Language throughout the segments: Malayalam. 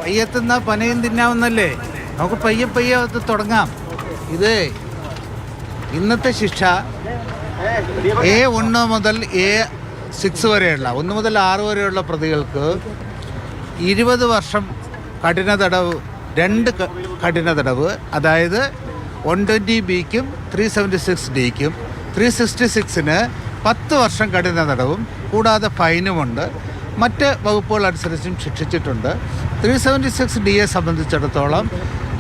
പയ്യെത്തുന്ന പനയും തിന്നാവുന്നല്ലേ, നമുക്ക് പയ്യെ പയ്യെ അത് തുടങ്ങാം. ഇത് ഇന്നത്തെ ശിക്ഷ A1 മുതൽ A6 വരെയുള്ള 1 മുതൽ 6 വരെയുള്ള പ്രതികൾക്ക് 20 വർഷം കഠിന തടവ്, 2 കഠിന തടവ്, അതായത് 120B-ക്കും 376D-ക്കും 366-ന് 10 വർഷം കഠിന തടവും കൂടാതെ ഫൈനുമുണ്ട്. മറ്റ് വകുപ്പുകൾ അനുസരിച്ചും ശിക്ഷിച്ചിട്ടുണ്ട്. 376Dയെ സംബന്ധിച്ചിടത്തോളം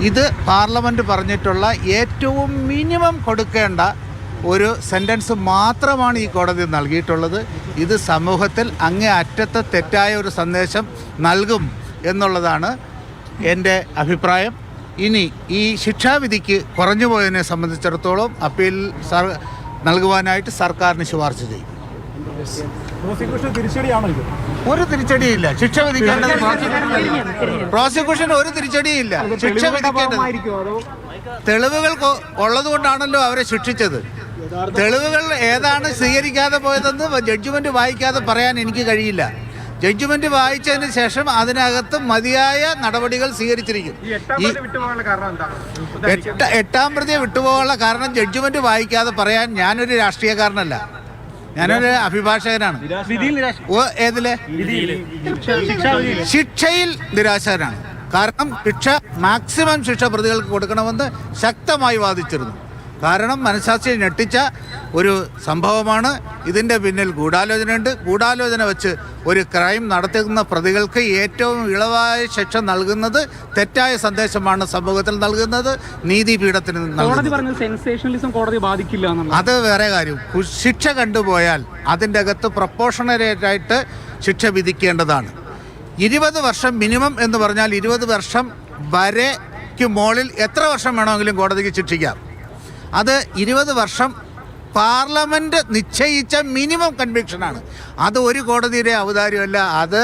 ഇത് പാർലമെൻറ്റ് പറഞ്ഞിട്ടുള്ള ഏറ്റവും മിനിമം കൊടുക്കേണ്ട ഒരു സെൻറ്റൻസ് മാത്രമാണ് ഈ കോടതി നൽകിയിട്ടുള്ളത്. ഇത് സമൂഹത്തിൽ അങ്ങേ അറ്റത്തെ തെറ്റായ ഒരു സന്ദേശം നൽകും എന്നുള്ളതാണ് എൻ്റെ അഭിപ്രായം. ഇനി ഈ ശിക്ഷാവിധിക്ക് കുറഞ്ഞുപോയതിനെ സംബന്ധിച്ചിടത്തോളം അപ്പീൽ നൽകുവാനായിട്ട് സർക്കാരിന് ശുപാർശ ചെയ്യും. ഒരു തിരിച്ചടിയില്ല. ശിക്ഷ വിധിക്കേണ്ടത് പ്രോസിക്യൂഷൻ ഒരു തിരിച്ചടിയില്ല. ശിക്ഷ വിധിക്കേണ്ടത് തെളിവുകൾ ഉള്ളതുകൊണ്ടാണല്ലോ അവരെ ശിക്ഷിച്ചത്. തെളിവുകൾ ഏതാണ് സ്വീകരിക്കാതെ പോയതെന്ന് ജഡ്ജ്മെൻറ്റ് വായിക്കാതെ പറയാൻ എനിക്ക് കഴിയില്ല. ജഡ്ജ്മെൻറ്റ് വായിച്ചതിന് ശേഷം അതിനകത്ത് മതിയായ നടപടികൾ സ്വീകരിച്ചിരിക്കും. എട്ടാം പ്രതിയെ വിട്ടുപോകാനുള്ള കാരണം ജഡ്ജ്മെൻറ്റ് വായിക്കാതെ പറയാൻ ഞാനൊരു രാഷ്ട്രീയക്കാരനല്ല, ഞാനൊരു അഭിഭാഷകനാണ്. ഏതിലെ ശിക്ഷയിൽ നിരാശനാണ്. കാരണം മാക്സിമം ശിക്ഷ പ്രതികൾക്ക് കൊടുക്കണമെന്ന് ശക്തമായി വാദിച്ചിരുന്നു. കാരണം മനസാക്ഷിയെ ഞെട്ടിച്ച ഒരു സംഭവമാണ്. ഇതിൻ്റെ പിന്നിൽ ഗൂഢാലോചനയുണ്ട്. ഗൂഢാലോചന വെച്ച് ഒരു ക്രൈം നടത്തുന്ന പ്രതികൾക്ക് ഏറ്റവും ഇളവായ ശിക്ഷ നൽകുന്നത് തെറ്റായ സന്ദേശമാണ് സമൂഹത്തിൽ നൽകുന്നത്, നീതിപീഠത്തിന് നൽകുന്നത്. അത് വേറെ കാര്യം. ശിക്ഷ കണ്ടുപോയാൽ അതിൻ്റെ അകത്ത് പ്രൊപ്പോർഷണലേറ്റായിട്ട് ശിക്ഷ വിധിക്കേണ്ടതാണ്. 20 വർഷം മിനിമം എന്ന് പറഞ്ഞാൽ 20 വർഷം വരെക്ക് മുകളിൽ എത്ര വർഷം വേണമെങ്കിലും കോടതിക്ക് ശിക്ഷിക്കാം. അത് 20 വർഷം പാർലമെൻറ്റ് നിശ്ചയിച്ച മിനിമം കൺവിക്ഷനാണ്. അത് ഒരു കോടതിയുടെ ഔദാര്യമല്ല, അത്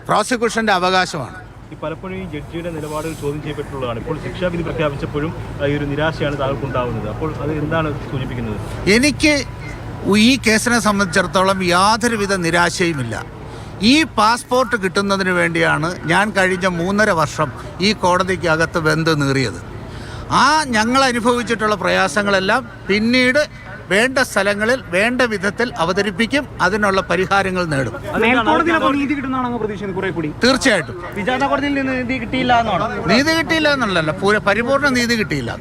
പ്രോസിക്യൂഷൻ്റെ അവകാശമാണ്. പലപ്പോഴും ഈ ജഡ്ജിയുടെ നിലപാടുകൾ ചോദ്യം ചെയ്യപ്പെട്ടുള്ളതാണ്. ഇപ്പോൾ ശിക്ഷാവിധി പ്രഖ്യാപിച്ചപ്പോഴും ഈ ഒരു നിരാശയാണ് താങ്കൾക്കുണ്ടാവുന്നത്. അപ്പോൾ അത് എന്താണ് സൂചിപ്പിക്കുന്നത്? എനിക്ക് ഈ കേസിനെ സംബന്ധിച്ചിടത്തോളം യാതൊരുവിധ നിരാശയുമില്ല. ഈ പാസ്പോർട്ട് കിട്ടുന്നതിന് വേണ്ടിയാണ് ഞാൻ കഴിഞ്ഞ 3.5 വർഷം ഈ കോടതിക്കകത്ത് വെന്ത് നീറിയത്. ഞങ്ങൾ അനുഭവിച്ചിട്ടുള്ള പ്രയാസങ്ങളെല്ലാം പിന്നീട് വേണ്ട സ്ഥലങ്ങളിൽ വേണ്ട വിധത്തിൽ അവതരിപ്പിക്കും, അതിനുള്ള പരിഹാരങ്ങൾ നേടും. തീർച്ചയായിട്ടും നീതി കിട്ടിയില്ല എന്നുള്ളതല്ല, പരിപൂർണ്ണ നീതി കിട്ടിയില്ല.